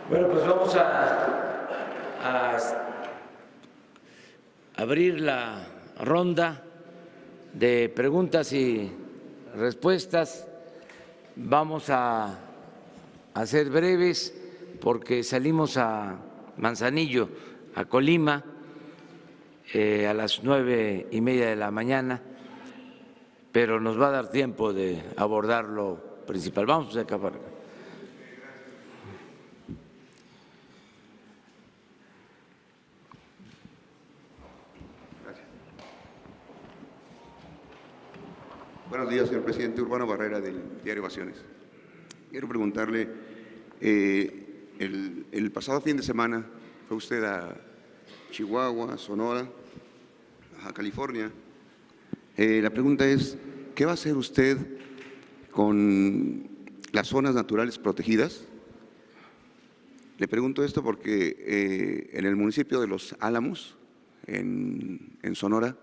Bueno, pues vamos a abrir la ronda de preguntas y respuestas. Vamos a ser breves porque salimos a Manzanillo, a Colima, a las 9:30 de la mañana, pero nos va a dar tiempo de abordar lo principal. Vamos a acabar. Buenos días, señor presidente. Urbano Barrera, del diario Ovaciones. Quiero preguntarle, el pasado fin de semana fue usted a Chihuahua, Sonora, Baja California. La pregunta es, ¿qué va a hacer usted con las zonas naturales protegidas? Le pregunto esto porque en el municipio de Los Álamos, en Sonora,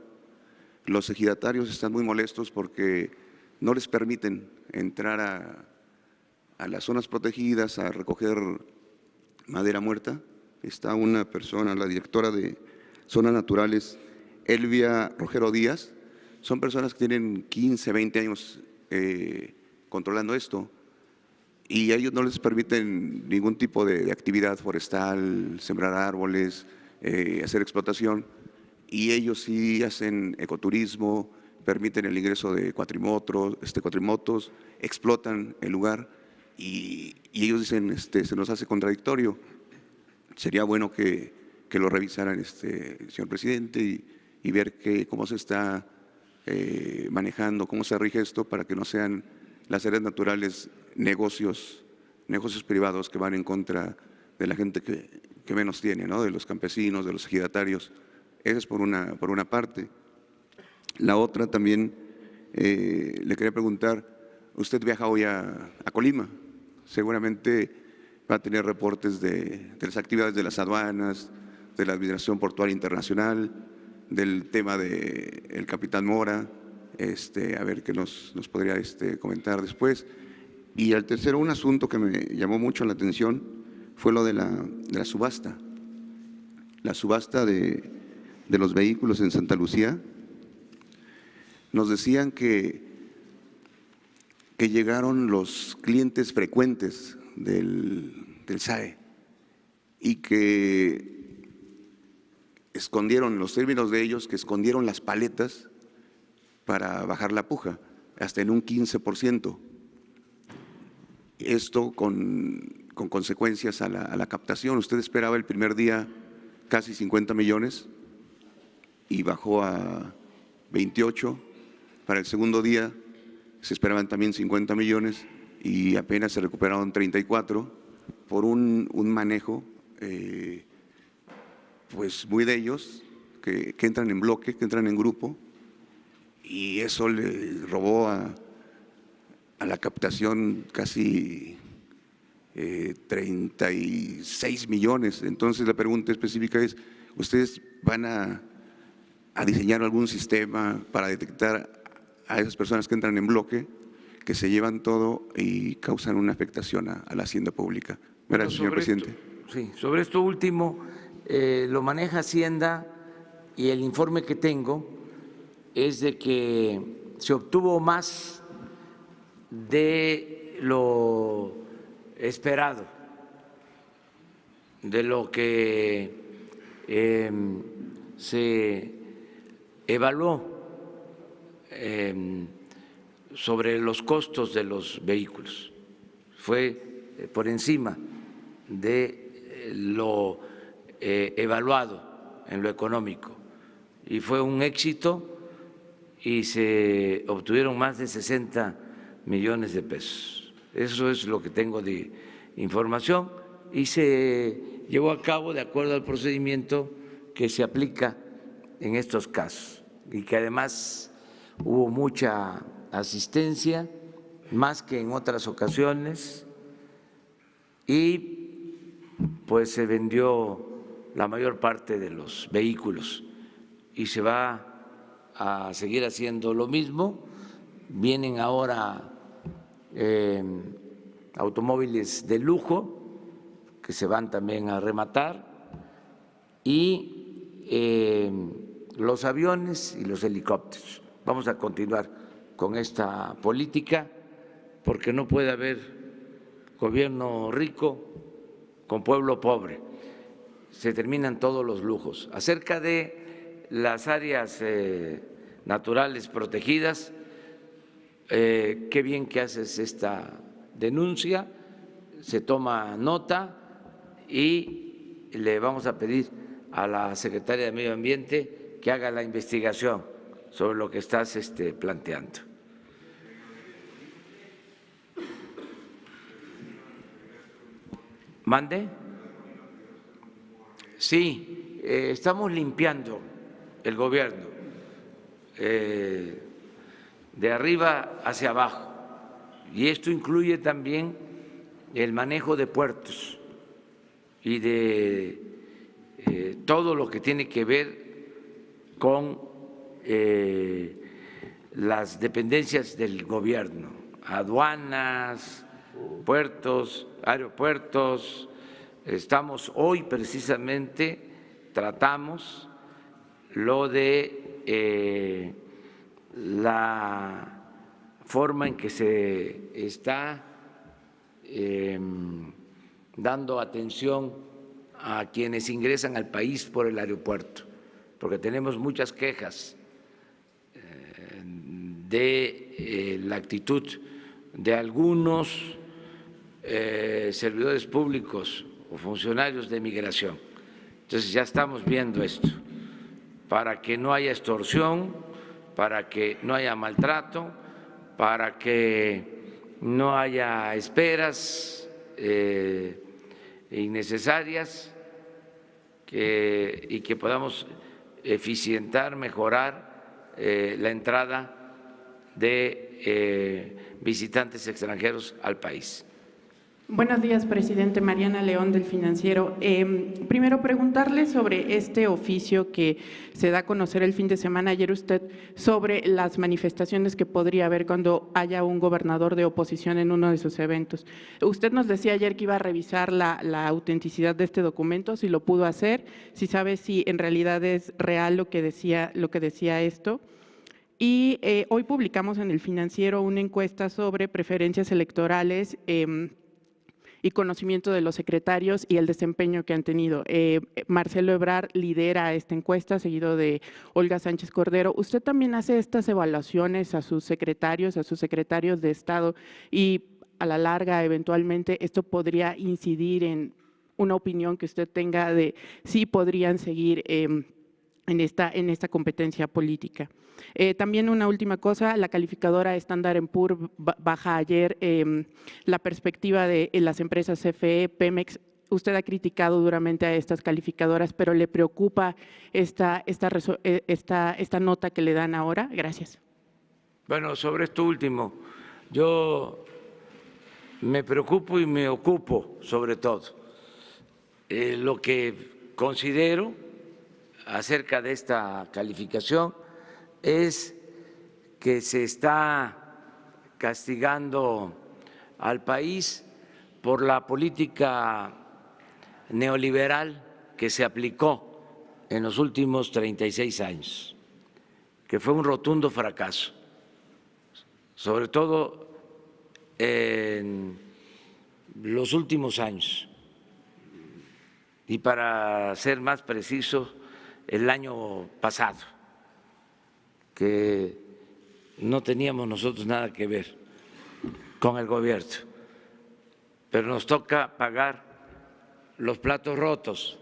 los ejidatarios están muy molestos porque no les permiten entrar a las zonas protegidas a recoger madera muerta. Está una persona, la directora de Zonas Naturales, Elvia Rogero Díaz. Son personas que tienen 15, 20 años controlando esto y a ellos no les permiten ningún tipo de actividad forestal, sembrar árboles, hacer explotación. Y ellos sí hacen ecoturismo, permiten el ingreso de cuatrimotos, explotan el lugar y ellos dicen, se nos hace contradictorio. Sería bueno que lo revisaran, señor presidente, y ver cómo se está manejando, cómo se rige esto para que no sean las áreas naturales negocios privados que van en contra de la gente que menos tiene, ¿no? De los campesinos, de los ejidatarios. Eso es por una parte. La otra también, le quería preguntar, usted viaja hoy a Colima, seguramente va a tener reportes de las actividades de las aduanas, de la Administración Portuaria Internacional, del tema del Capitán Mora, a ver qué nos podría comentar después. Y al tercero, un asunto que me llamó mucho la atención fue lo de la subasta. La subasta de los vehículos en Santa Lucía. Nos decían que llegaron los clientes frecuentes del SAE y que escondieron, los términos de ellos, que escondieron las paletas para bajar la puja, hasta en un 15%. Esto con consecuencias a la captación. Usted esperaba el primer día casi 50 millones y bajó a 28. Para el segundo día se esperaban también 50 millones y apenas se recuperaron 34 por un manejo pues muy de ellos, que entran en bloque, que entran en grupo, y eso le robó a la captación casi 36 millones. Entonces la pregunta específica es, ¿ustedes van a diseñar algún sistema para detectar a esas personas que entran en bloque, que se llevan todo y causan una afectación a la hacienda pública? Gracias, señor presidente. Sí, sobre esto último, lo maneja Hacienda y el informe que tengo es de que se obtuvo más de lo esperado, de lo que se evaluó sobre los costos de los vehículos. Fue por encima de lo evaluado en lo económico y fue un éxito y se obtuvieron más de 60 millones de pesos. Eso es lo que tengo de información y se llevó a cabo de acuerdo al procedimiento que se aplica en estos casos y que además hubo mucha asistencia, más que en otras ocasiones, y pues se vendió la mayor parte de los vehículos y se va a seguir haciendo lo mismo vienen ahora automóviles de lujo que se van también a rematar y los aviones y los helicópteros. Vamos a continuar con esta política porque no puede haber gobierno rico con pueblo pobre. Se terminan todos los lujos. Acerca de las áreas naturales protegidas, qué bien que haces esta denuncia, se toma nota y le vamos a pedir a la secretaria de Medio Ambiente que haga la investigación sobre lo que estás planteando. ¿Mande? Sí, estamos limpiando el gobierno de arriba hacia abajo y esto incluye también el manejo de puertos y de todo lo que tiene que ver con las dependencias del gobierno, aduanas, puertos, aeropuertos. Estamos hoy precisamente, tratamos lo de la forma en que se está dando atención a quienes ingresan al país por el aeropuerto, porque tenemos muchas quejas de la actitud de algunos servidores públicos o funcionarios de migración. Entonces ya estamos viendo esto, para que no haya extorsión, para que no haya maltrato, para que no haya esperas innecesarias y que podamos eficientar, mejorar la entrada de visitantes extranjeros al país. Buenos días, presidente. Mariana León, del Financiero. Primero, preguntarle sobre este oficio que se da a conocer el fin de semana, ayer usted, sobre las manifestaciones que podría haber cuando haya un gobernador de oposición en uno de sus eventos. Usted nos decía ayer que iba a revisar la autenticidad de este documento, si lo pudo hacer, si sabe si en realidad es real lo que decía esto. Y hoy publicamos en el Financiero una encuesta sobre preferencias electorales y conocimiento de los secretarios y el desempeño que han tenido. Marcelo Ebrard lidera esta encuesta, seguido de Olga Sánchez Cordero. ¿Usted también hace estas evaluaciones a sus secretarios de Estado y a la larga, eventualmente, esto podría incidir en una opinión que usted tenga de si podrían seguir en esta competencia política? También una última cosa, la calificadora Standard & Poor's baja ayer la perspectiva de las empresas CFE, Pemex. Usted ha criticado duramente a estas calificadoras, pero ¿le preocupa esta nota que le dan ahora? Gracias. Bueno, sobre esto último, yo me preocupo y me ocupo sobre todo. Lo que considero acerca de esta calificación es que se está castigando al país por la política neoliberal que se aplicó en los últimos 36 años, que fue un rotundo fracaso, sobre todo en los últimos años. Y para ser más preciso, el año pasado, que no teníamos nosotros nada que ver con el gobierno, pero nos toca pagar los platos rotos.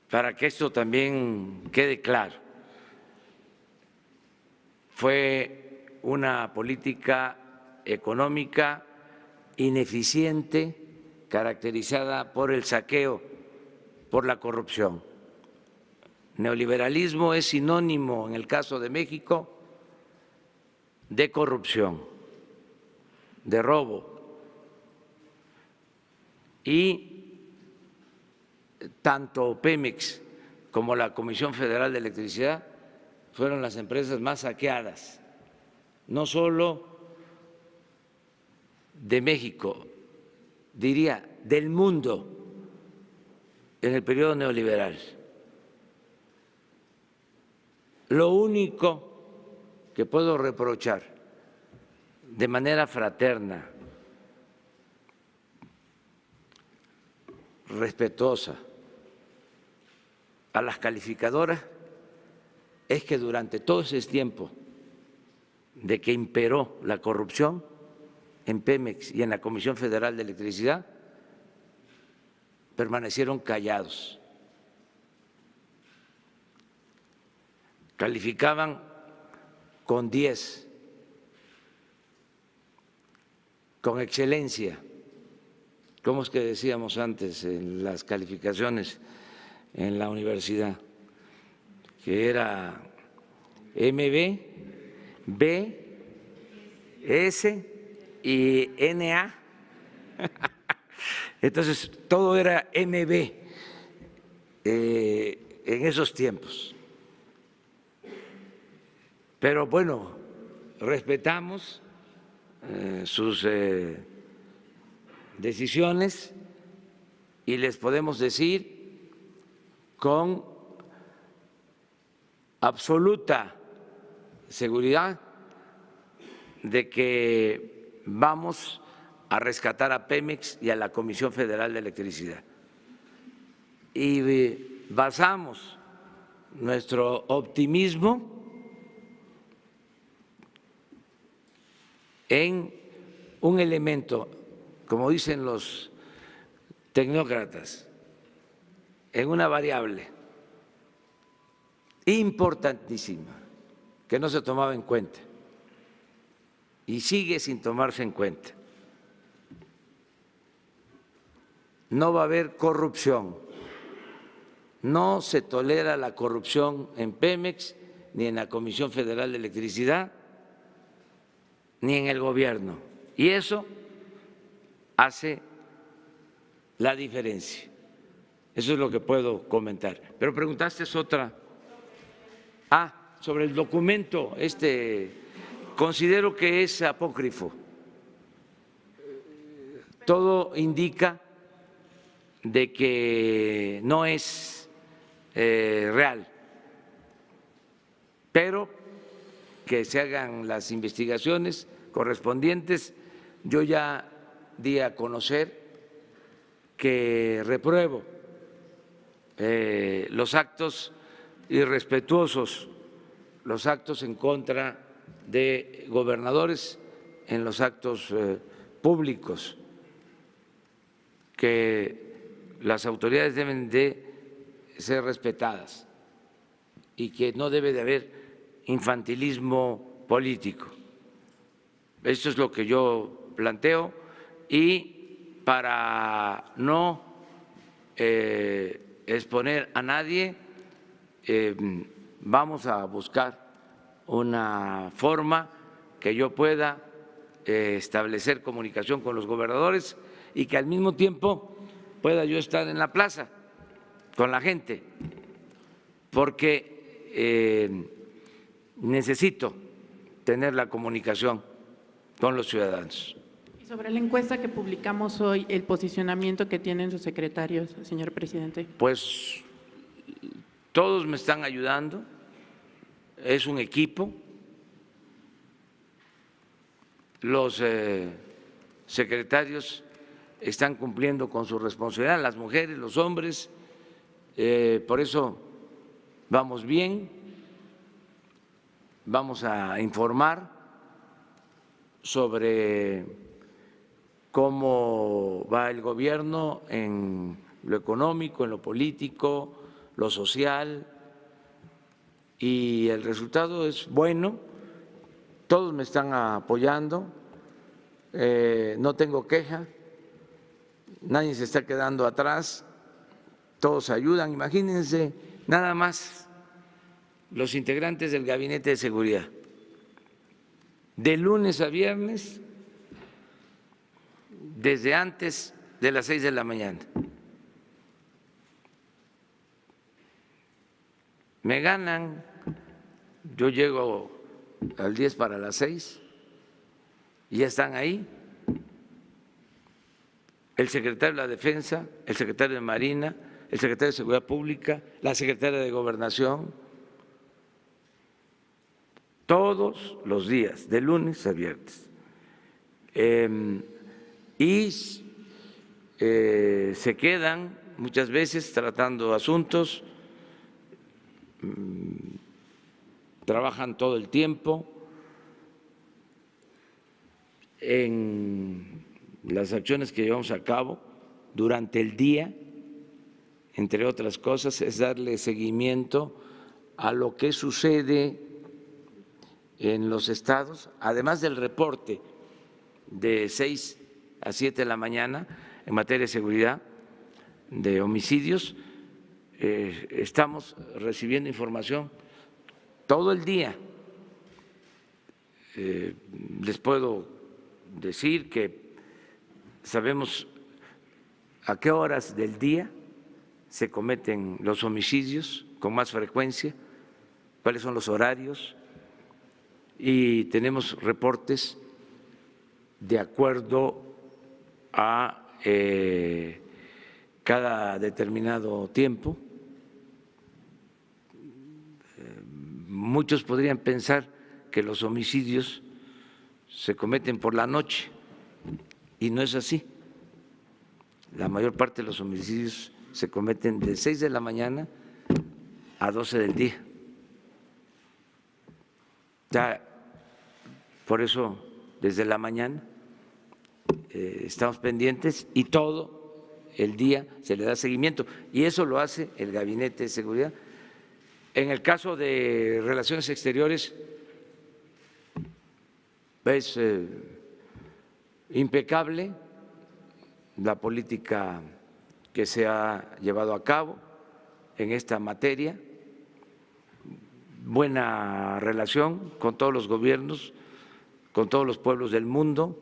Para que esto también quede claro, fue una política económica ineficiente, caracterizada por el saqueo, por la corrupción. Neoliberalismo es sinónimo, en el caso de México, de corrupción, de robo. Y tanto Pemex como la Comisión Federal de Electricidad fueron las empresas más saqueadas no solo de México, diría del mundo en el periodo neoliberal. Lo único que puedo reprochar de manera fraterna, respetuosa, a las calificadoras es que durante todo ese tiempo de que imperó la corrupción en Pemex y en la Comisión Federal de Electricidad, permanecieron callados. Calificaban con 10, con excelencia. ¿Cómo es que decíamos antes en las calificaciones en la universidad? Que era MB, B, S y NA. Entonces, todo era MB en esos tiempos. Pero bueno, respetamos sus decisiones y les podemos decir con absoluta seguridad de que vamos a rescatar a Pemex y a la Comisión Federal de Electricidad. Y basamos nuestro optimismo en un elemento, como dicen los tecnócratas, en una variable importantísima que no se tomaba en cuenta y sigue sin tomarse en cuenta. No va a haber corrupción, no se tolera la corrupción en Pemex, ni en la Comisión Federal de Electricidad, ni en el gobierno. Y eso hace la diferencia. Eso es lo que puedo comentar. Pero preguntaste otra. Sobre el documento, considero que es apócrifo. Todo indica de que no es real, pero que se hagan las investigaciones correspondientes. Yo ya di a conocer que repruebo los actos irrespetuosos, los actos en contra de gobernadores en los actos públicos, que las autoridades deben de ser respetadas y que no debe de haber infantilismo político. Esto es lo que yo planteo y para no exponer a nadie, vamos a buscar una forma que yo pueda establecer comunicación con los gobernadores y que al mismo tiempo pueda yo estar en la plaza con la gente, porque necesito tener la comunicación con los ciudadanos. Y sobre la encuesta que publicamos hoy, el posicionamiento que tienen sus secretarios, señor presidente. Pues todos me están ayudando, es un equipo, los secretarios están cumpliendo con su responsabilidad, las mujeres, los hombres, por eso vamos bien, vamos a informar sobre cómo va el gobierno en lo económico, en lo político, lo social, y el resultado es bueno, todos me están apoyando, no tengo queja, nadie se está quedando atrás, todos ayudan. Imagínense nada más los integrantes del Gabinete de Seguridad, de lunes a viernes, desde antes de las 6 de la mañana. Me ganan, yo llego al 10 para las 6, y ya están ahí. El secretario de la Defensa, el secretario de Marina, el secretario de Seguridad Pública, la secretaria de Gobernación, todos los días, de lunes a viernes. Y se quedan muchas veces tratando asuntos, trabajan todo el tiempo en las acciones que llevamos a cabo durante el día, entre otras cosas, es darle seguimiento a lo que sucede en los estados, además del reporte de 6 a 7 de la mañana en materia de seguridad, de homicidios, estamos recibiendo información todo el día. Les puedo decir que sabemos a qué horas del día se cometen los homicidios con más frecuencia, cuáles son los horarios, y tenemos reportes de acuerdo a cada determinado tiempo. Muchos podrían pensar que los homicidios se cometen por la noche y no es así. La mayor parte de los homicidios se cometen de 6 de la mañana a 12 del día. Ya, por eso, desde la mañana estamos pendientes y todo el día se le da seguimiento. Y eso lo hace el Gabinete de Seguridad. En el caso de Relaciones Exteriores, es impecable la política que se ha llevado a cabo en esta materia, buena relación con todos los gobiernos, con todos los pueblos del mundo,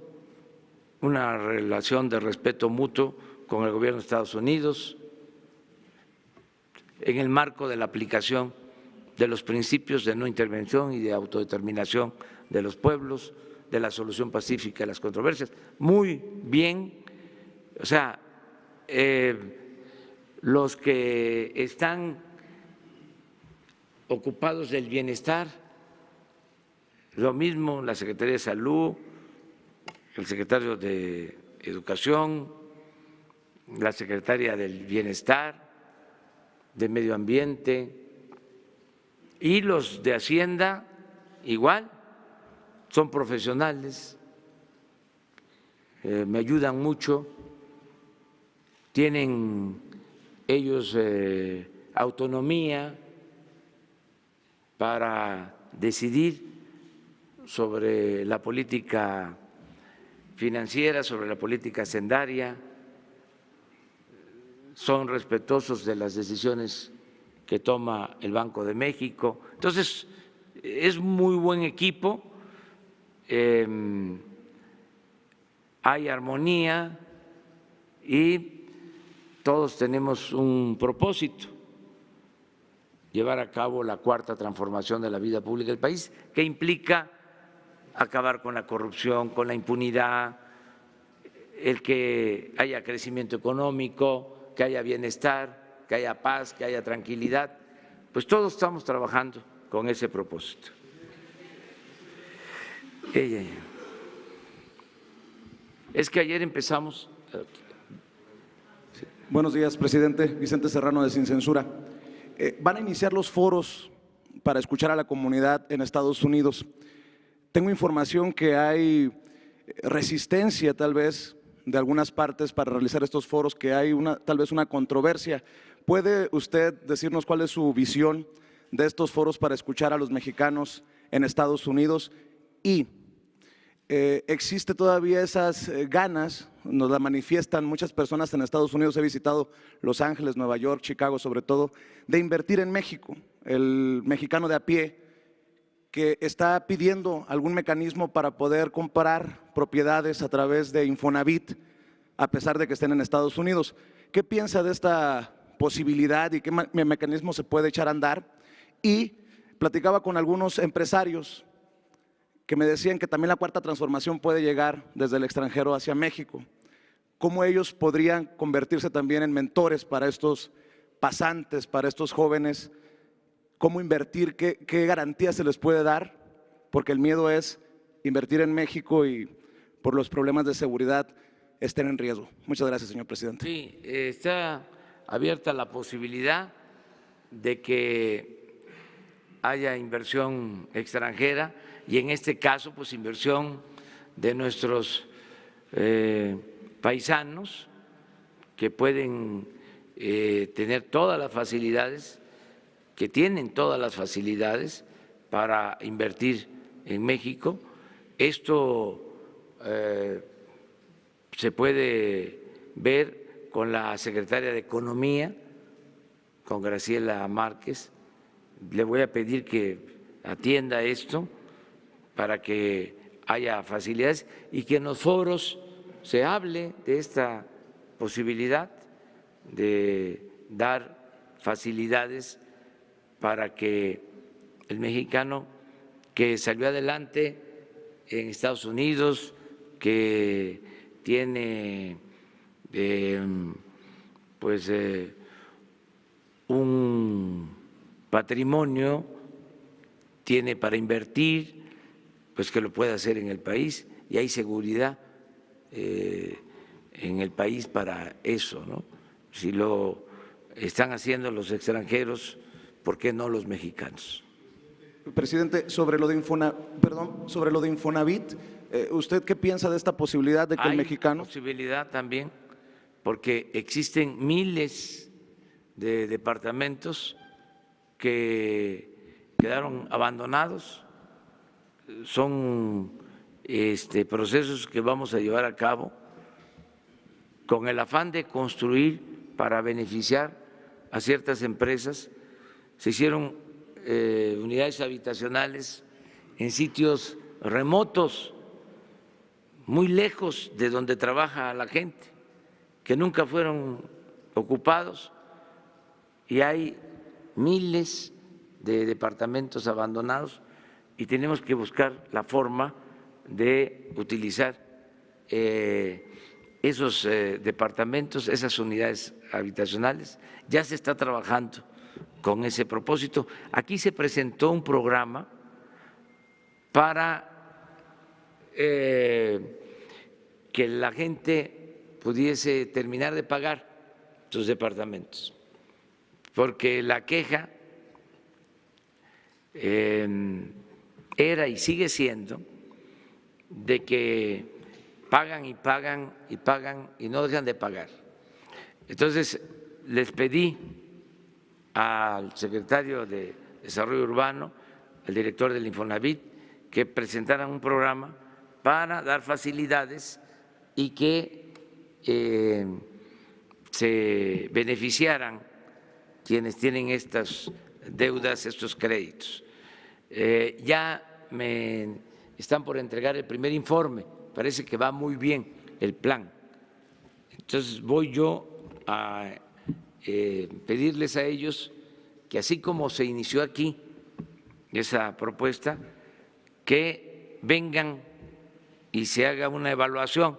una relación de respeto mutuo con el gobierno de Estados Unidos, en el marco de la aplicación de los principios de no intervención y de autodeterminación de los pueblos, de la solución pacífica de las controversias. Muy bien, o sea, los que están ocupados del bienestar, lo mismo la Secretaría de Salud, el secretario de Educación, la secretaria del Bienestar, de Medio Ambiente y los de Hacienda igual, son profesionales, me ayudan mucho, tienen ellos autonomía para decidir sobre la política financiera, sobre la política hacendaria, son respetuosos de las decisiones que toma el Banco de México. Entonces, es muy buen equipo, hay armonía y todos tenemos un propósito: llevar a cabo la cuarta transformación de la vida pública del país, que implica acabar con la corrupción, con la impunidad, el que haya crecimiento económico, que haya bienestar, que haya paz, que haya tranquilidad. Pues todos estamos trabajando con ese propósito. Es que ayer empezamos. Buenos días, presidente. Vicente Serrano, de Sin Censura. Van a iniciar los foros para escuchar a la comunidad en Estados Unidos. Tengo información que hay resistencia, tal vez, de algunas partes para realizar estos foros, que hay tal vez una controversia. ¿Puede usted decirnos cuál es su visión de estos foros para escuchar a los mexicanos en Estados Unidos? Y existe todavía esas ganas, nos la manifiestan muchas personas en Estados Unidos, he visitado Los Ángeles, Nueva York, Chicago sobre todo, de invertir en México. El mexicano de a pie que está pidiendo algún mecanismo para poder comprar propiedades a través de Infonavit, a pesar de que estén en Estados Unidos. ¿Qué piensa de esta posibilidad y qué mecanismo se puede echar a andar? Y platicaba con algunos empresarios que me decían que también la cuarta transformación puede llegar desde el extranjero hacia México. ¿Cómo ellos podrían convertirse también en mentores para estos pasantes, para estos jóvenes? ¿Cómo invertir? ¿Qué garantías se les puede dar? Porque el miedo es invertir en México y por los problemas de seguridad estén en riesgo. Muchas gracias, señor presidente. Sí, está abierta la posibilidad de que haya inversión extranjera y en este caso, pues inversión de nuestros paisanos que pueden tener todas las facilidades, que tienen todas las facilidades para invertir en México. Esto se puede ver con la secretaria de Economía, con Graciela Márquez. Le voy a pedir que atienda esto para que haya facilidades y que en los foros se hable de esta posibilidad de dar facilidades para que el mexicano que salió adelante en Estados Unidos, que tiene un patrimonio, tiene para invertir, pues que lo pueda hacer en el país y hay seguridad en el país para eso, ¿no? Si lo están haciendo los extranjeros, ¿por qué no los mexicanos? Presidente, sobre lo de Infonavit, ¿usted qué piensa de esta posibilidad de que el mexicano… Hay posibilidad también, porque existen miles de departamentos que quedaron abandonados, son procesos que vamos a llevar a cabo con el afán de construir para beneficiar a ciertas empresas. Se hicieron unidades habitacionales en sitios remotos, muy lejos de donde trabaja la gente, que nunca fueron ocupados, y hay miles de departamentos abandonados y tenemos que buscar la forma de utilizar esos departamentos, esas unidades habitacionales. Ya se está trabajando con ese propósito. Aquí se presentó un programa para que la gente pudiese terminar de pagar sus departamentos, porque la queja era y sigue siendo de que pagan y pagan y pagan y no dejan de pagar. Entonces, les pedí al secretario de Desarrollo Urbano, al director del Infonavit, que presentaran un programa para dar facilidades y que se beneficiaran quienes tienen estas deudas, estos créditos. Ya me están por entregar el primer informe, parece que va muy bien el plan. Entonces voy yo a pedirles a ellos que así como se inició aquí esa propuesta, que vengan y se haga una evaluación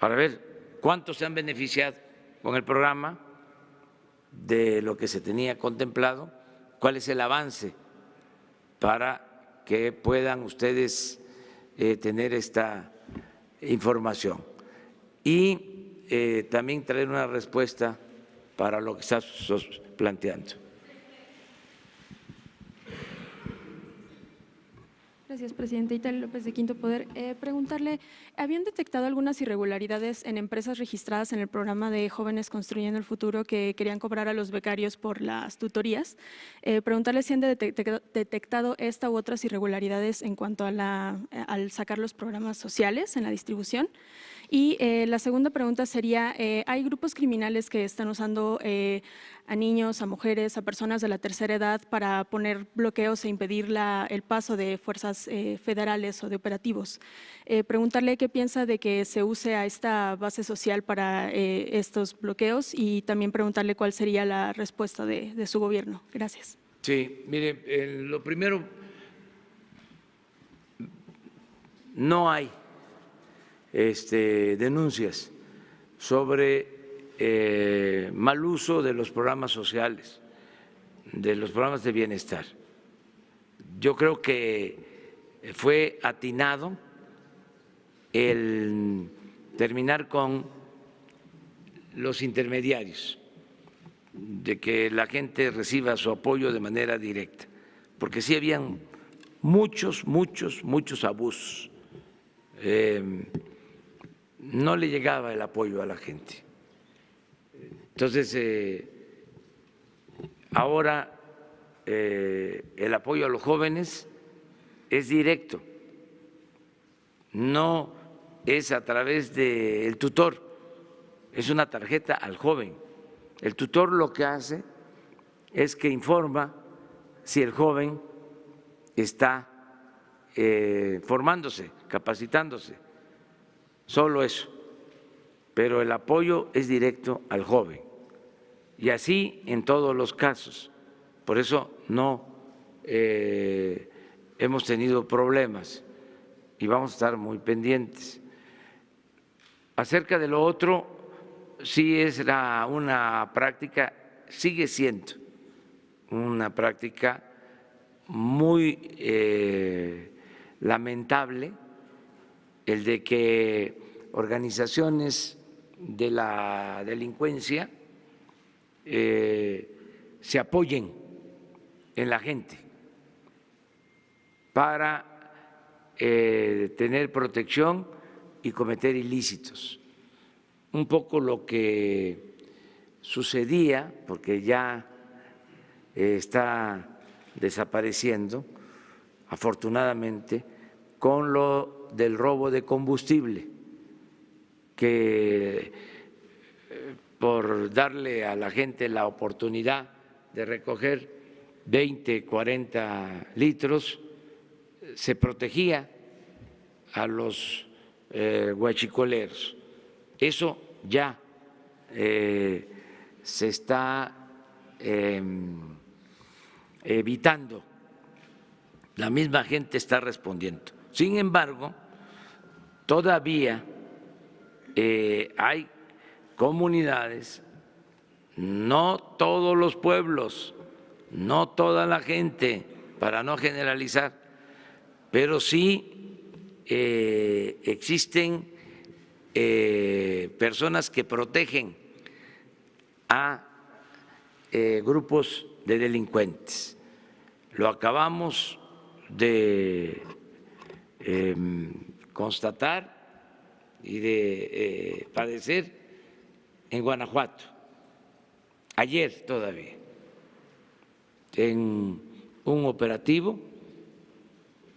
para ver cuántos se han beneficiado con el programa de lo que se tenía contemplado, cuál es el avance para que puedan ustedes tener esta información y también traer una respuesta para lo que estás planteando. Gracias, presidente. Italia López de Quinto Poder. Preguntarle, ¿habían detectado algunas irregularidades en empresas registradas en el programa de Jóvenes Construyendo el Futuro que querían cobrar a los becarios por las tutorías? Preguntarle si han detectado esta u otras irregularidades en cuanto a al sacar los programas sociales en la distribución. Y la segunda pregunta sería, ¿hay grupos criminales que están usando a niños, a mujeres, a personas de la tercera edad para poner bloqueos e impedir el paso de fuerzas federales o de operativos? Preguntarle qué piensa de que se use a esta base social para estos bloqueos y también preguntarle cuál sería la respuesta de su gobierno. Gracias. Sí, mire, lo primero, no hay denuncias sobre mal uso de los programas sociales, de los programas de bienestar. Yo creo que fue atinado el terminar con los intermediarios, de que la gente reciba su apoyo de manera directa, porque sí habían muchos abusos. No le llegaba el apoyo a la gente. Entonces, ahora el apoyo a los jóvenes es directo, no es a través del tutor, es una tarjeta al joven. El tutor lo que hace es que informa si el joven está formándose, capacitándose, solo eso, pero el apoyo es directo al joven y así en todos los casos. Por eso no hemos tenido problemas y vamos a estar muy pendientes. Acerca de lo otro, sí es una práctica, sigue siendo una práctica muy lamentable el de que organizaciones de la delincuencia se apoyen en la gente para tener protección y cometer ilícitos. Un poco lo que sucedía, porque ya está desapareciendo, afortunadamente, con lo del robo de combustible, que por darle a la gente la oportunidad de recoger 20, 40 litros, se protegía a los huachicoleros. Eso ya se está evitando, la misma gente está respondiendo. Sin embargo, todavía hay comunidades, no todos los pueblos, no toda la gente, para no generalizar, pero sí existen personas que protegen a grupos de delincuentes. Lo acabamos de constatar y de padecer en Guanajuato, ayer todavía, en un operativo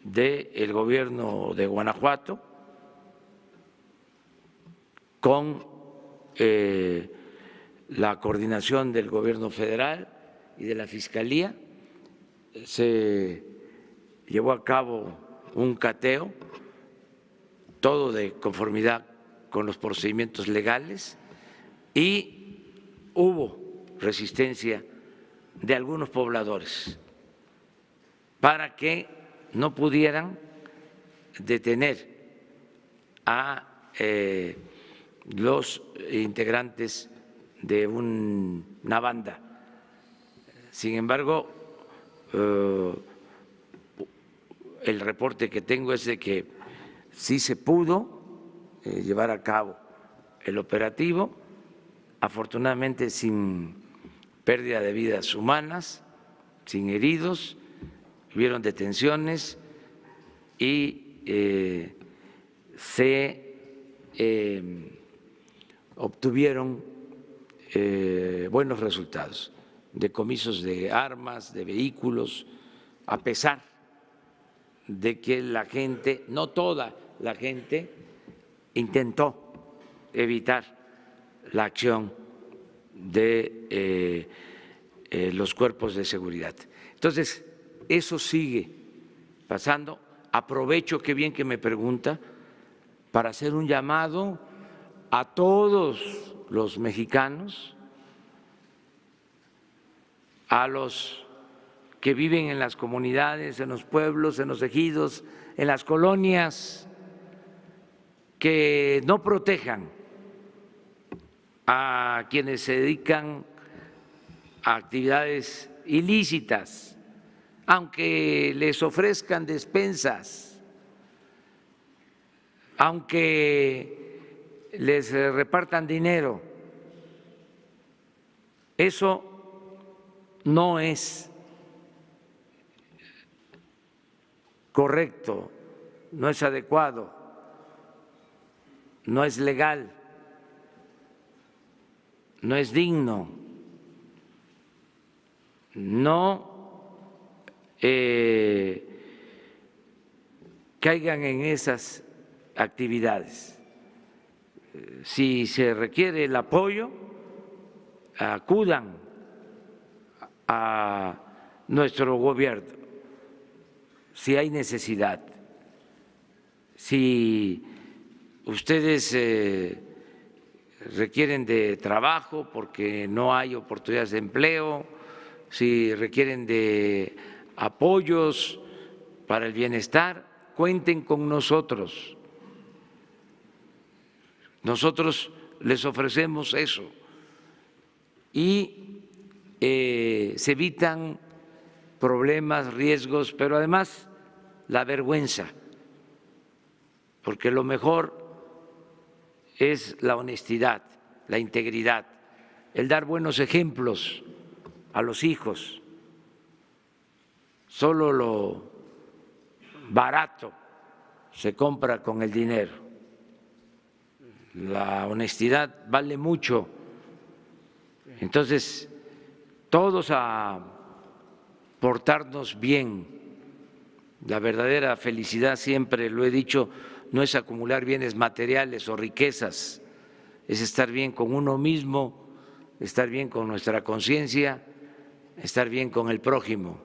del gobierno de Guanajuato con la coordinación del gobierno federal y de la Fiscalía. Se llevó a cabo un cateo, todo de conformidad con los procedimientos legales, y hubo resistencia de algunos pobladores para que no pudieran detener a los integrantes de una banda. Sin embargo, el reporte que tengo es de que sí se pudo llevar a cabo el operativo, afortunadamente sin pérdida de vidas humanas, sin heridos, hubieron detenciones y se obtuvieron buenos resultados, decomisos de armas, de vehículos, a pesar de que la gente, no toda la gente, intentó evitar la acción de los cuerpos de seguridad. Entonces, eso sigue pasando. Aprovecho, qué bien que me pregunta, para hacer un llamado a todos los mexicanos, a los que viven en las comunidades, en los pueblos, en los ejidos, en las colonias que no protejan a quienes se dedican a actividades ilícitas, aunque les ofrezcan despensas, aunque les repartan dinero. Eso no es correcto, no es adecuado, no es legal, no es digno. No caigan en esas actividades. Si se requiere el apoyo, acudan a nuestro gobierno si hay necesidad. Si ustedes requieren de trabajo porque no hay oportunidades de empleo, si requieren de apoyos para el bienestar, cuenten con nosotros. Nosotros les ofrecemos eso y se evitan problemas, riesgos, pero además la vergüenza, porque lo mejor es la honestidad, la integridad, el dar buenos ejemplos a los hijos. Solo lo barato se compra con el dinero. La honestidad vale mucho. Entonces, todos a portarnos bien. La verdadera felicidad, siempre lo he dicho, no es acumular bienes materiales o riquezas, es estar bien con uno mismo, estar bien con nuestra conciencia, estar bien con el prójimo.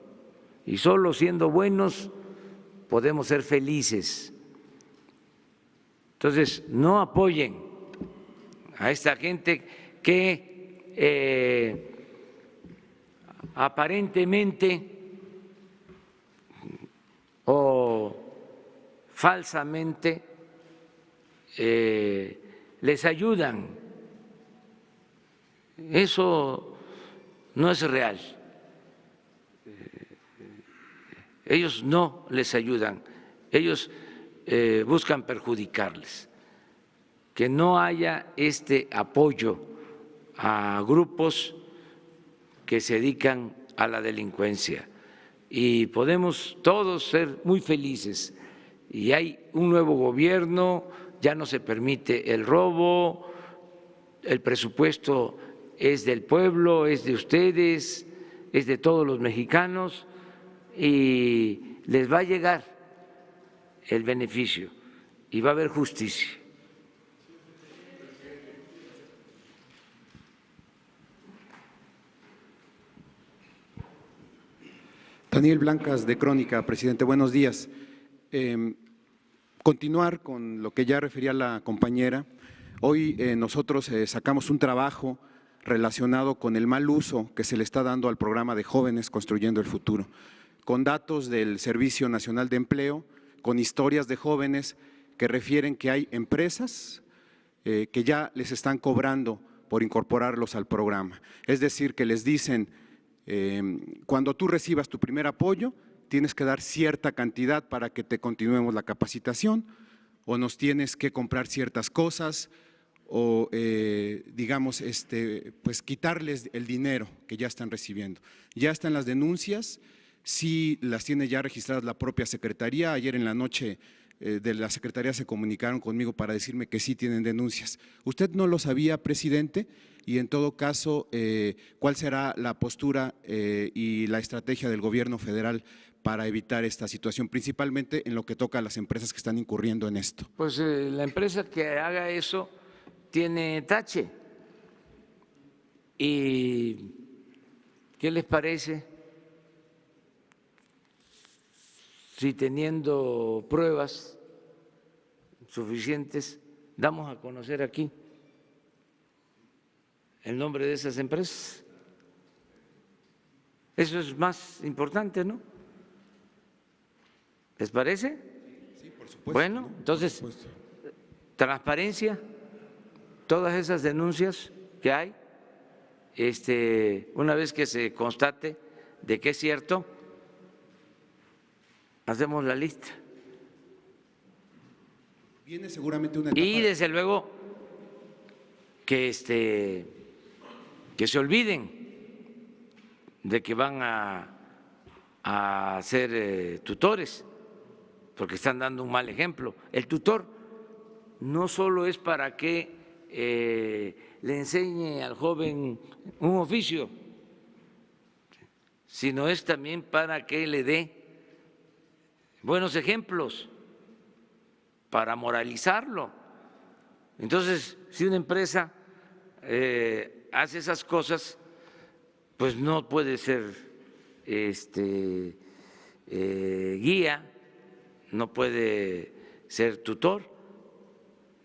Y solo siendo buenos podemos ser felices. Entonces, no apoyen a esta gente que aparentemente o falsamente les ayudan. Eso no es real. Ellos no les ayudan, ellos buscan perjudicarles. Que no haya este apoyo a grupos que se dedican a la delincuencia. Y podemos todos ser muy felices. Y hay un nuevo gobierno, ya no se permite el robo, el presupuesto es del pueblo, es de ustedes, es de todos los mexicanos y les va a llegar el beneficio y va a haber justicia. Daniel Blancas, de Crónica. Presidente, buenos días. Continuar con lo que ya refería la compañera. Hoy nosotros sacamos un trabajo relacionado con el mal uso que se le está dando al programa de Jóvenes Construyendo el Futuro, con datos del Servicio Nacional de Empleo, con historias de jóvenes que refieren que hay empresas que ya les están cobrando por incorporarlos al programa. Es decir, que les dicen, cuando tú recibas tu primer apoyo, tienes que dar cierta cantidad para que te continuemos la capacitación, o nos tienes que comprar ciertas cosas, o digamos, pues quitarles el dinero que ya están recibiendo. Ya están las denuncias, sí las tiene ya registradas la propia Secretaría. Ayer en la noche de la Secretaría se comunicaron conmigo para decirme que sí tienen denuncias. ¿Usted no lo sabía, presidente? Y en todo caso, ¿cuál será la postura y la estrategia del gobierno federal para evitar esta situación, principalmente en lo que toca a las empresas que están incurriendo en esto? Pues la empresa que haga eso tiene tache. ¿Y qué les parece si teniendo pruebas suficientes damos a conocer aquí el nombre de esas empresas? Eso es más importante, ¿no? ¿Les parece? Sí, por supuesto. Bueno, entonces transparencia, todas esas denuncias que hay, una vez que se constate de que es cierto, hacemos la lista. Viene seguramente una etapa. Y desde luego que se olviden de que van a ser tutores, porque están dando un mal ejemplo. El tutor no solo es para que le enseñe al joven un oficio, sino es también para que le dé buenos ejemplos, para moralizarlo. Entonces, si una empresa hace esas cosas, pues no puede ser guía, no puede ser tutor,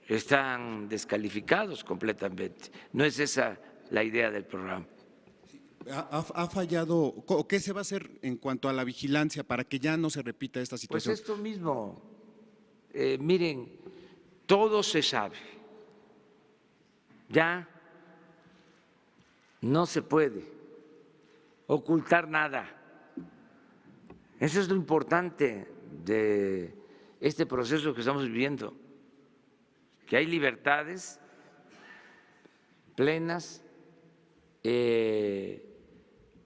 están descalificados completamente. No es esa la idea del programa. ¿Ha fallado? ¿Qué se va a hacer en cuanto a la vigilancia para que ya no se repita esta Pues situación? esto mismo, miren, todo se sabe, ya no se puede ocultar nada. Eso es lo importante de este proceso que estamos viviendo, que hay libertades plenas.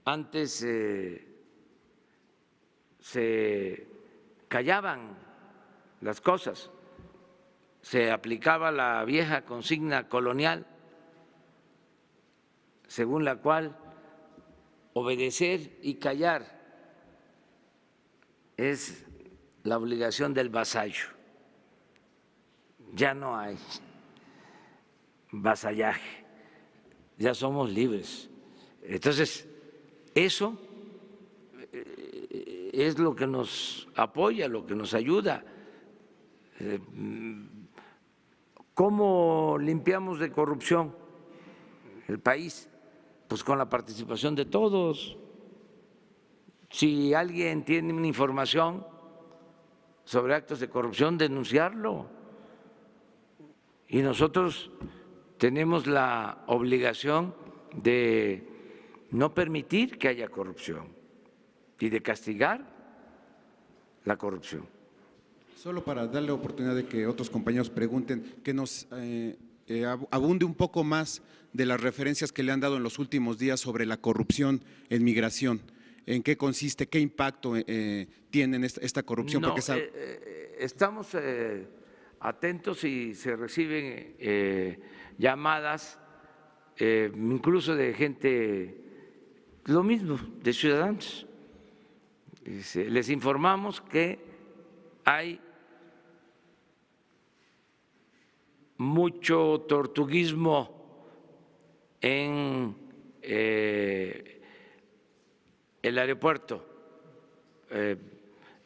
Antes se callaban las cosas, se aplicaba la vieja consigna colonial, según la cual obedecer y callar es la obligación del vasallo. Ya no hay vasallaje, ya somos libres. Entonces, eso es lo que nos apoya, lo que nos ayuda. ¿Cómo limpiamos de corrupción el país? Pues con la participación de todos. Si alguien tiene una información sobre actos de corrupción, denunciarlo. Y nosotros tenemos la obligación de no permitir que haya corrupción y de castigar la corrupción. Solo para darle oportunidad de que otros compañeros pregunten, que nos abunde un poco más de las referencias que le han dado en los últimos días sobre la corrupción en migración. ¿En qué consiste? ¿Qué impacto tiene esta corrupción? No, estamos atentos y se reciben llamadas incluso de gente, lo mismo, de ciudadanos. Les informamos que hay mucho tortuguismo en el aeropuerto,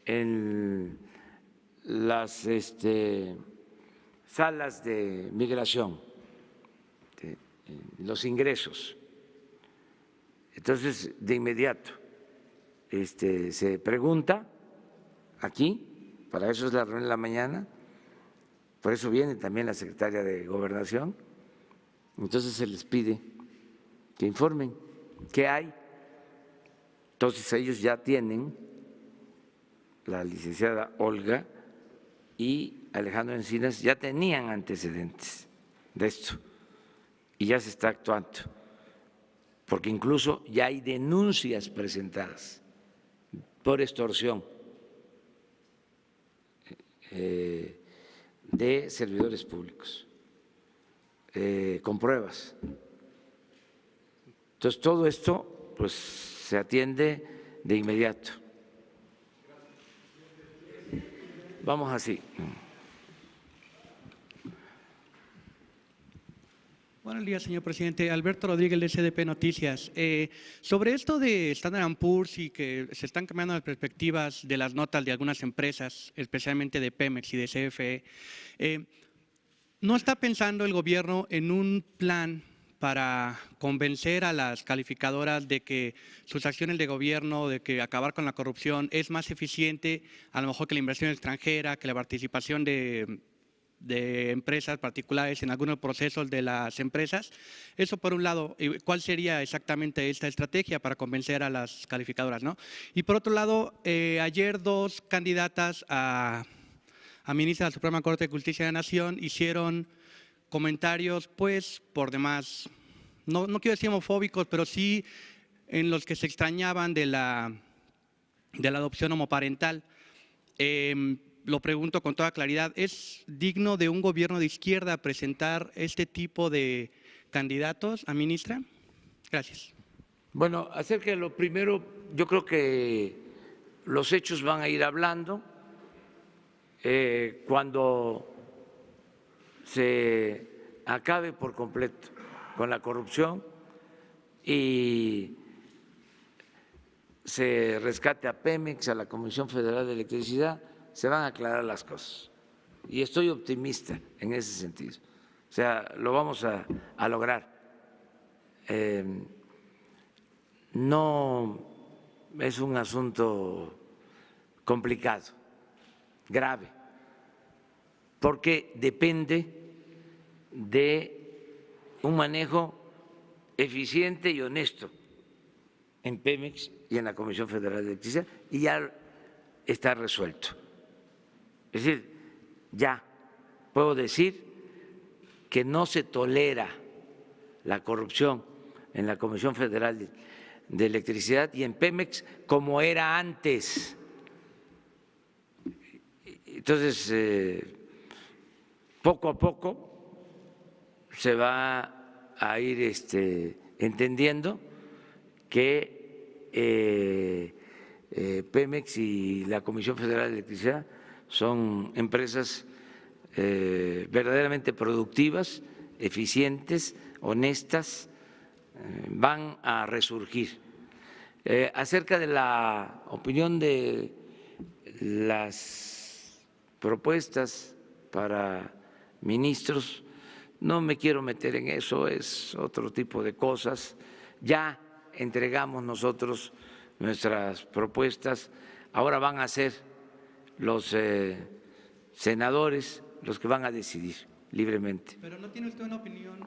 en las salas de migración, los ingresos. Entonces, de inmediato se pregunta aquí, para eso es la reunión de la mañana, por eso viene también la secretaria de Gobernación, entonces se les pide que informen qué hay. Entonces ellos ya tienen, la licenciada Olga y Alejandro Encinas ya tenían antecedentes de esto y ya se está actuando, porque incluso ya hay denuncias presentadas por extorsión de servidores públicos, con pruebas. Entonces todo esto pues se atiende de inmediato. Vamos así. Buenos días, señor presidente. Alberto Rodríguez, de SDP Noticias. Sobre esto de Standard & Poor's y que se están cambiando las perspectivas de las notas de algunas empresas, especialmente de Pemex y de CFE, ¿no está pensando el gobierno en un plan para convencer a las calificadoras de que sus acciones de gobierno, de que acabar con la corrupción es más eficiente, a lo mejor que la inversión extranjera, que la participación de de empresas particulares en algunos procesos de las empresas. Eso por un lado, ¿cuál sería exactamente esta estrategia para convencer a las calificadoras, ¿no? Y por otro lado, ayer dos candidatas a ministra de la Suprema Corte de Justicia de la Nación hicieron comentarios, pues, por demás, no quiero decir homofóbicos, pero sí en los que se extrañaban de la adopción homoparental. Lo pregunto con toda claridad, ¿es digno de un gobierno de izquierda presentar este tipo de candidatos a ministra? Gracias. Bueno, acerca de lo primero, yo creo que los hechos van a ir hablando. Cuando se acabe por completo con la corrupción y se rescate a Pemex, a la Comisión Federal de Electricidad, se van a aclarar las cosas. Y estoy optimista en ese sentido. O sea, lo vamos a lograr. No es un asunto complicado, grave, porque depende de un manejo eficiente y honesto en Pemex y en la Comisión Federal de Electricidad, y ya está resuelto. Es decir, ya puedo decir que no se tolera la corrupción en la Comisión Federal de Electricidad y en Pemex como era antes. Entonces, poco a poco se va a ir entendiendo que Pemex y la Comisión Federal de Electricidad son empresas verdaderamente productivas, eficientes, honestas, van a resurgir. Acerca de la opinión de las propuestas para ministros, no me quiero meter en eso, es otro tipo de cosas. Ya entregamos nosotros nuestras propuestas, ahora van a ser los senadores los que van a decidir libremente. Pero ¿no tiene usted una opinión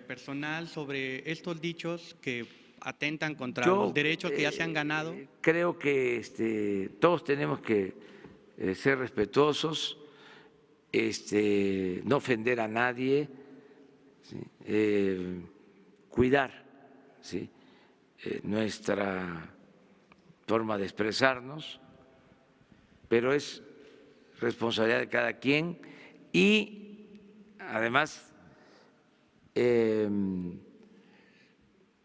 personal sobre estos dichos que atentan contra los derechos que ya se han ganado? Creo que todos tenemos que ser respetuosos, no ofender a nadie, ¿sí? Cuidar, ¿sí? Nuestra forma de expresarnos, pero es responsabilidad de cada quien y además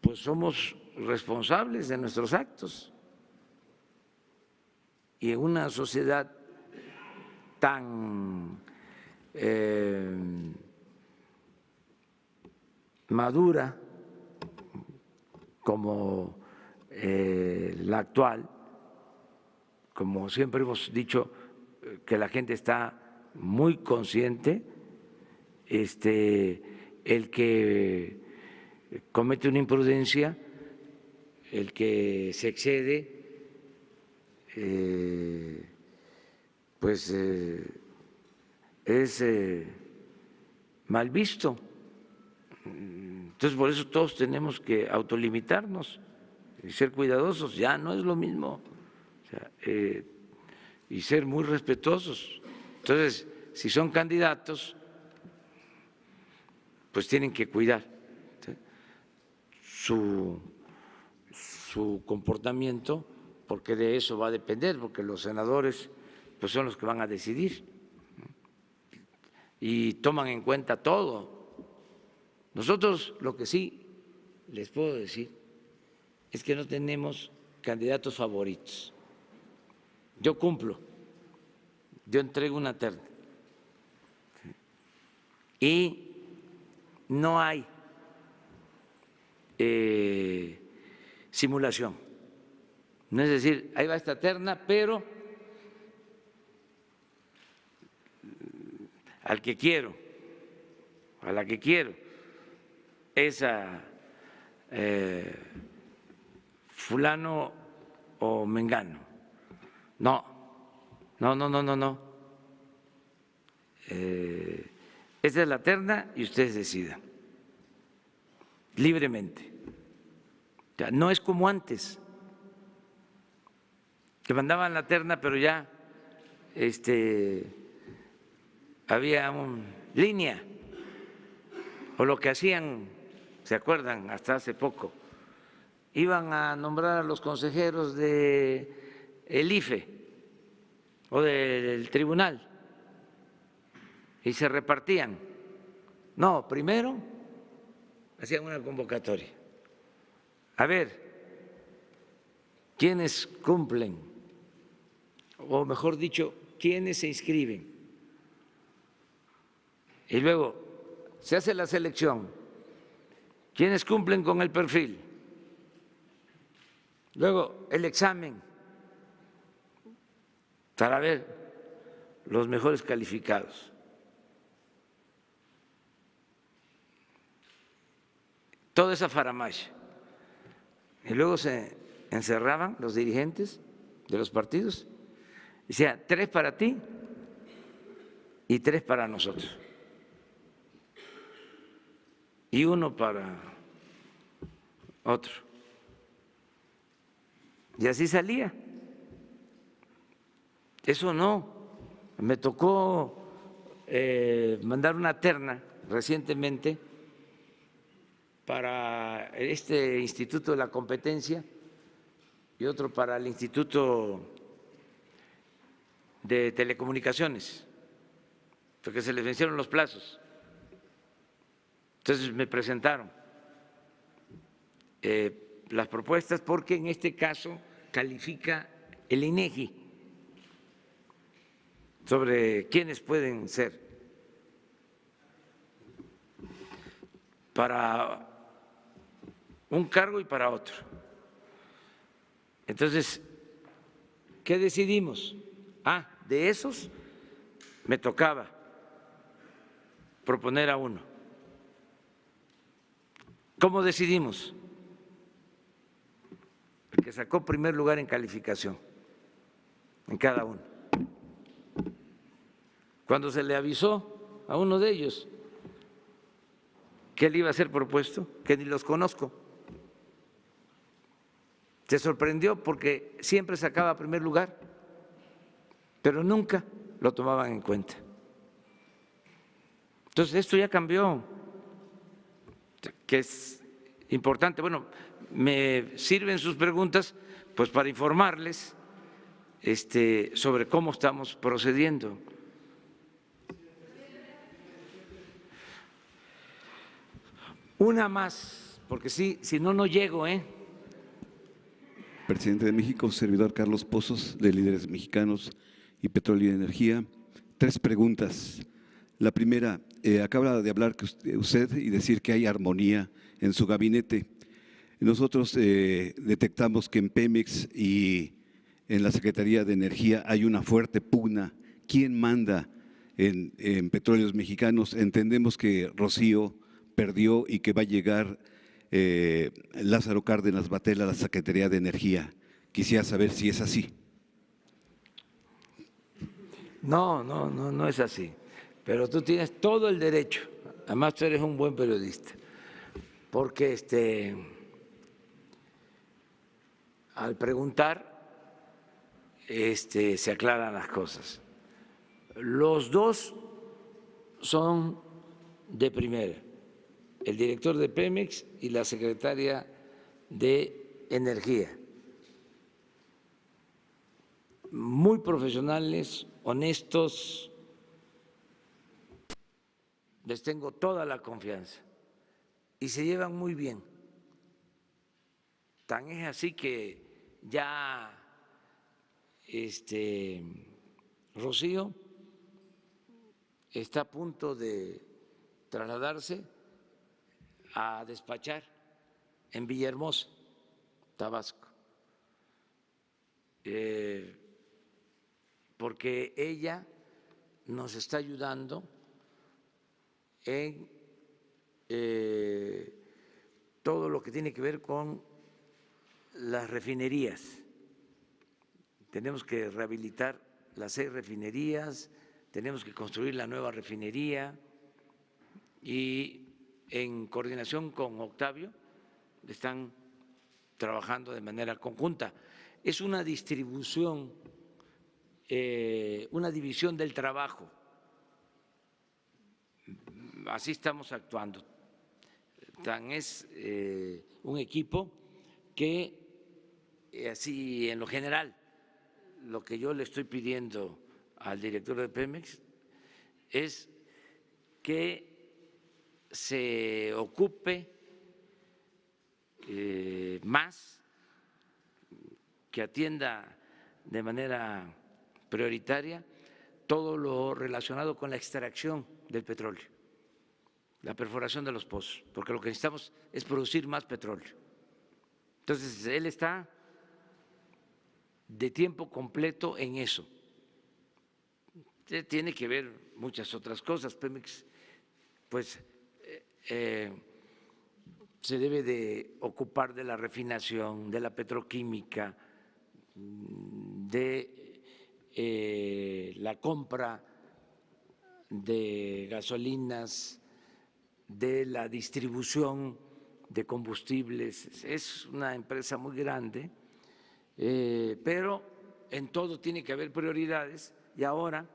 pues somos responsables de nuestros actos y en una sociedad tan madura como la actual, como siempre hemos dicho, que la gente está muy consciente, el que comete una imprudencia, el que se excede, pues es mal visto. Entonces, por eso todos tenemos que autolimitarnos y ser cuidadosos, ya no es lo mismo, o sea, y ser muy respetuosos. Entonces, si son candidatos, pues tienen que cuidar, ¿sí?, su comportamiento, porque de eso va a depender, porque los senadores pues son los que van a decidir y toman en cuenta todo. Nosotros lo que sí les puedo decir es que no tenemos candidatos favoritos. Yo cumplo, yo entrego una terna y no hay simulación. No es decir, ahí va esta terna, pero al que quiero, a la que quiero, es a fulano o mengano. No. Esta es la terna y ustedes decidan libremente. O sea, no es como antes, que mandaban la terna, pero ya había una línea, o lo que hacían, ¿se acuerdan? Hasta hace poco, iban a nombrar a los consejeros del IFE o del tribunal y se repartían. No, primero hacían una convocatoria. A ver, ¿quiénes cumplen? O mejor dicho, ¿quiénes se inscriben? Y luego se hace la selección. ¿Quiénes cumplen con el perfil? Luego el examen para ver los mejores calificados. Toda esa faramaya. Y luego se encerraban los dirigentes de los partidos. Decía, 3 para ti y 3 para nosotros. Y 1 para otro. Y así salía. Eso no. Me tocó mandar una terna recientemente para este Instituto de la Competencia y otro para el Instituto de Telecomunicaciones, porque se les vencieron los plazos. Entonces me presentaron las propuestas, porque en este caso califica el INEGI sobre quiénes pueden ser para un cargo y para otro. Entonces, ¿qué decidimos? De esos me tocaba proponer a uno. ¿Cómo decidimos? El que sacó primer lugar en calificación en cada uno. Cuando se le avisó a uno de ellos que él iba a ser propuesto, que ni los conozco, se sorprendió porque siempre sacaba primer lugar, pero nunca lo tomaban en cuenta. Entonces, esto ya cambió, que es importante. Bueno, me sirven sus preguntas pues para informarles sobre cómo estamos procediendo. Una más, porque si no, no llego, Presidente de México, servidor Carlos Pozos, de Líderes Mexicanos y Petróleo y Energía. 3 preguntas. La primera, acaba de hablar usted y decir que hay armonía en su gabinete. Nosotros detectamos que en Pemex y en la Secretaría de Energía hay una fuerte pugna. ¿Quién manda en Petróleos Mexicanos? Entendemos que Rocío perdió y que va a llegar Lázaro Cárdenas Batel a la Secretaría de Energía. Quisiera saber si es así. No es así. Pero tú tienes todo el derecho. Además, tú eres un buen periodista. Porque al preguntar se aclaran las cosas. Los dos son de primera. El director de Pemex y la secretaria de Energía. Muy profesionales, honestos, les tengo toda la confianza y se llevan muy bien. Tan es así que ya Rocío está a punto de trasladarse a despachar en Villahermosa, Tabasco, porque ella nos está ayudando en todo lo que tiene que ver con las refinerías. Tenemos que rehabilitar las 6 refinerías, tenemos que construir la nueva refinería y en coordinación con Octavio están trabajando de manera conjunta. Es una distribución, una división del trabajo. Así estamos actuando. Tan es un equipo que, así en lo general, lo que yo le estoy pidiendo al director de Pemex es que se ocupe más, que atienda de manera prioritaria todo lo relacionado con la extracción del petróleo, la perforación de los pozos, porque lo que necesitamos es producir más petróleo. Entonces, él está de tiempo completo en eso. Tiene que ver muchas otras cosas. Pemex, pues, se debe de ocupar de la refinación, de la petroquímica, de la compra de gasolinas, de la distribución de combustibles. Es una empresa muy grande, pero en todo tiene que haber prioridades y ahora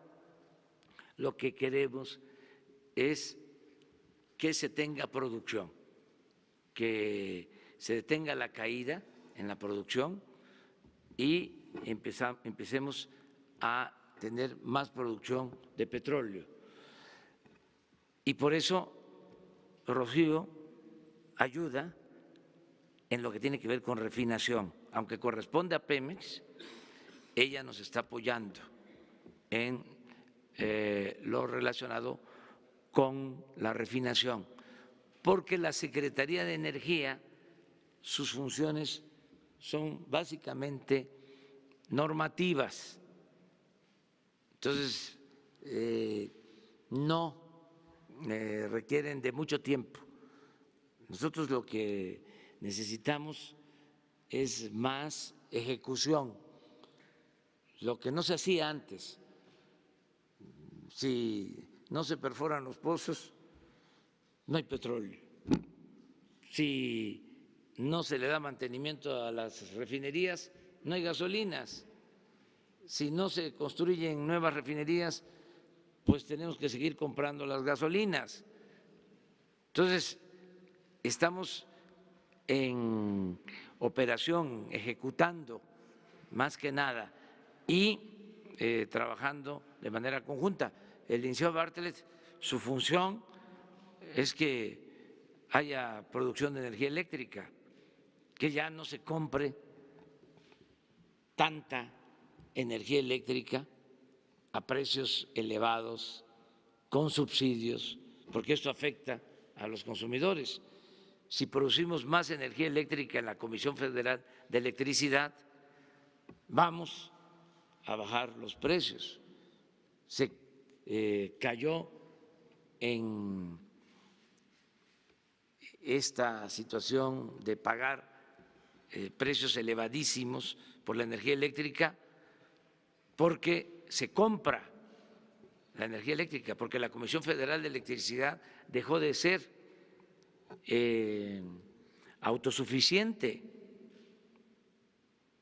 lo que queremos es que se tenga producción, que se detenga la caída en la producción y empecemos a tener más producción de petróleo. Y por eso Rocío ayuda en lo que tiene que ver con refinación, aunque corresponde a Pemex, ella nos está apoyando en lo relacionado con la refinación, porque la Secretaría de Energía, sus funciones son básicamente normativas, entonces no requieren de mucho tiempo. Nosotros lo que necesitamos es más ejecución, lo que no se hacía antes. Si no se perforan los pozos, no hay petróleo. Si no se le da mantenimiento a las refinerías, no hay gasolinas. Si no se construyen nuevas refinerías, pues tenemos que seguir comprando las gasolinas. Entonces, estamos en operación, ejecutando más que nada y trabajando de manera conjunta. El licenciado Bartlett, su función es que haya producción de energía eléctrica, que ya no se compre tanta energía eléctrica a precios elevados, con subsidios, porque esto afecta a los consumidores. Si producimos más energía eléctrica en la Comisión Federal de Electricidad, vamos a bajar los precios. Se cayó en esta situación de pagar precios elevadísimos por la energía eléctrica porque se compra la energía eléctrica, porque la Comisión Federal de Electricidad dejó de ser autosuficiente,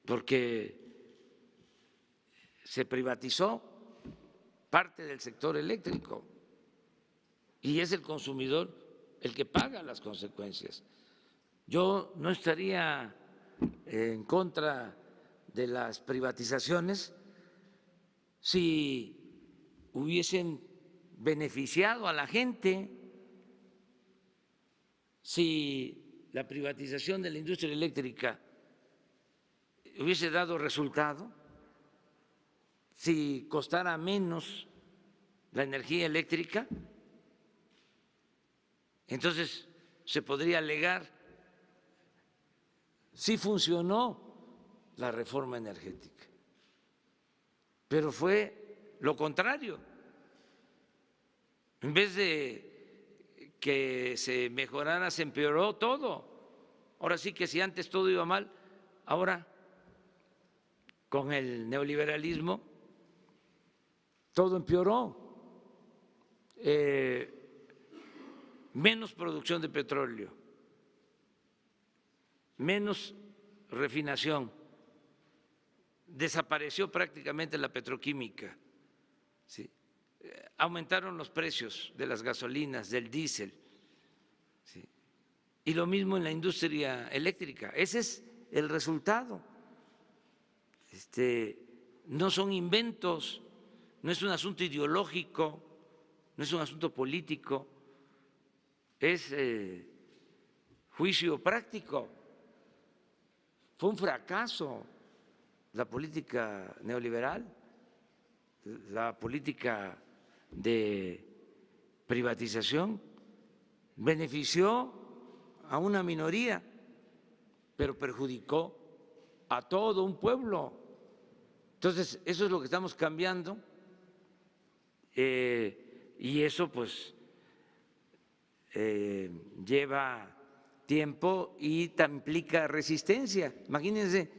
porque se privatizó parte del sector eléctrico y es el consumidor el que paga las consecuencias. Yo no estaría en contra de las privatizaciones si hubiesen beneficiado a la gente, si la privatización de la industria eléctrica hubiese dado resultado, si costara menos la energía eléctrica, entonces se podría alegar sí funcionó la reforma energética, pero fue lo contrario. En vez de que se mejorara, se empeoró todo. Ahora sí que si antes todo iba mal, ahora con el neoliberalismo todo empeoró. menos producción de petróleo, menos refinación, desapareció prácticamente la petroquímica, ¿sí? Aumentaron los precios de las gasolinas, del diésel, ¿sí? Y lo mismo en la industria eléctrica. Ese es el resultado. No son inventos, no es un asunto ideológico, no es un asunto político, es juicio práctico. Fue un fracaso la política neoliberal, la política de privatización, benefició a una minoría, pero perjudicó a todo un pueblo. Entonces, eso es lo que estamos cambiando y eso pues lleva tiempo y implica resistencia. Imagínense,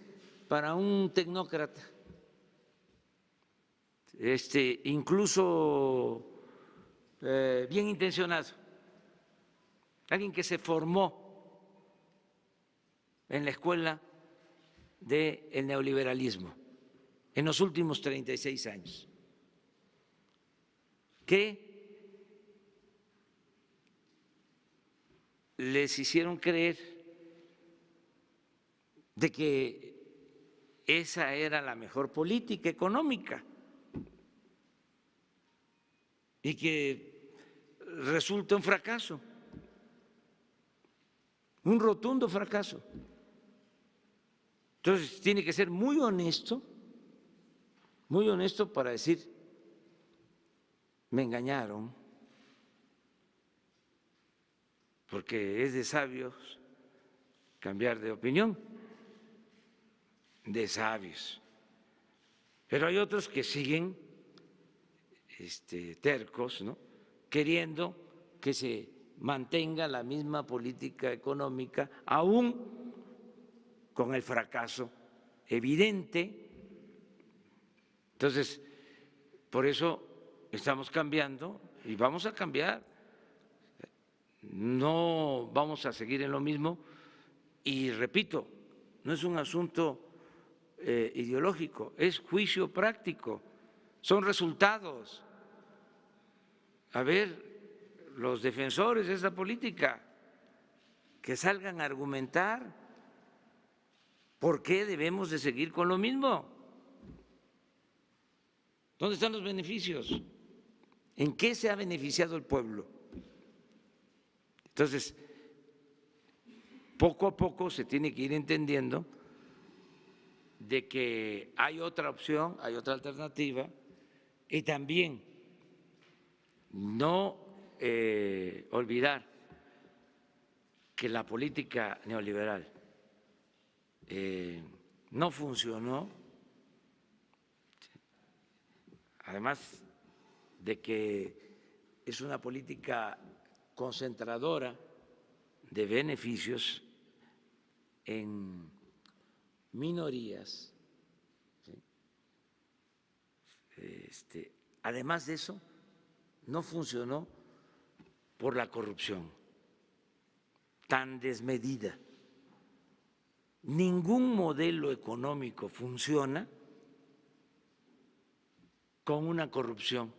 para un tecnócrata, incluso bien intencionado, alguien que se formó en la escuela del neoliberalismo en los últimos 36 años, que les hicieron creer de que esa era la mejor política económica y que resulta un fracaso, un rotundo fracaso. Entonces tiene que ser muy honesto para decir, me engañaron, porque es de sabios cambiar de opinión, de sabios. Pero hay otros que siguen tercos, ¿no?, queriendo que se mantenga la misma política económica, aún con el fracaso evidente. Entonces, por eso estamos cambiando y vamos a cambiar. No vamos a seguir en lo mismo y repito, no es un asunto ideológico, es juicio práctico, son resultados. A ver, los defensores de esa política que salgan a argumentar por qué debemos de seguir con lo mismo. ¿Dónde están los beneficios? ¿En qué se ha beneficiado el pueblo? Entonces, poco a poco se tiene que ir entendiendo de que hay otra opción, hay otra alternativa, y también no olvidar que la política neoliberal no funcionó, además de que es una política concentradora de beneficios en minorías, ¿sí? Además de eso, no funcionó por la corrupción tan desmedida. Ningún modelo económico funciona con una corrupción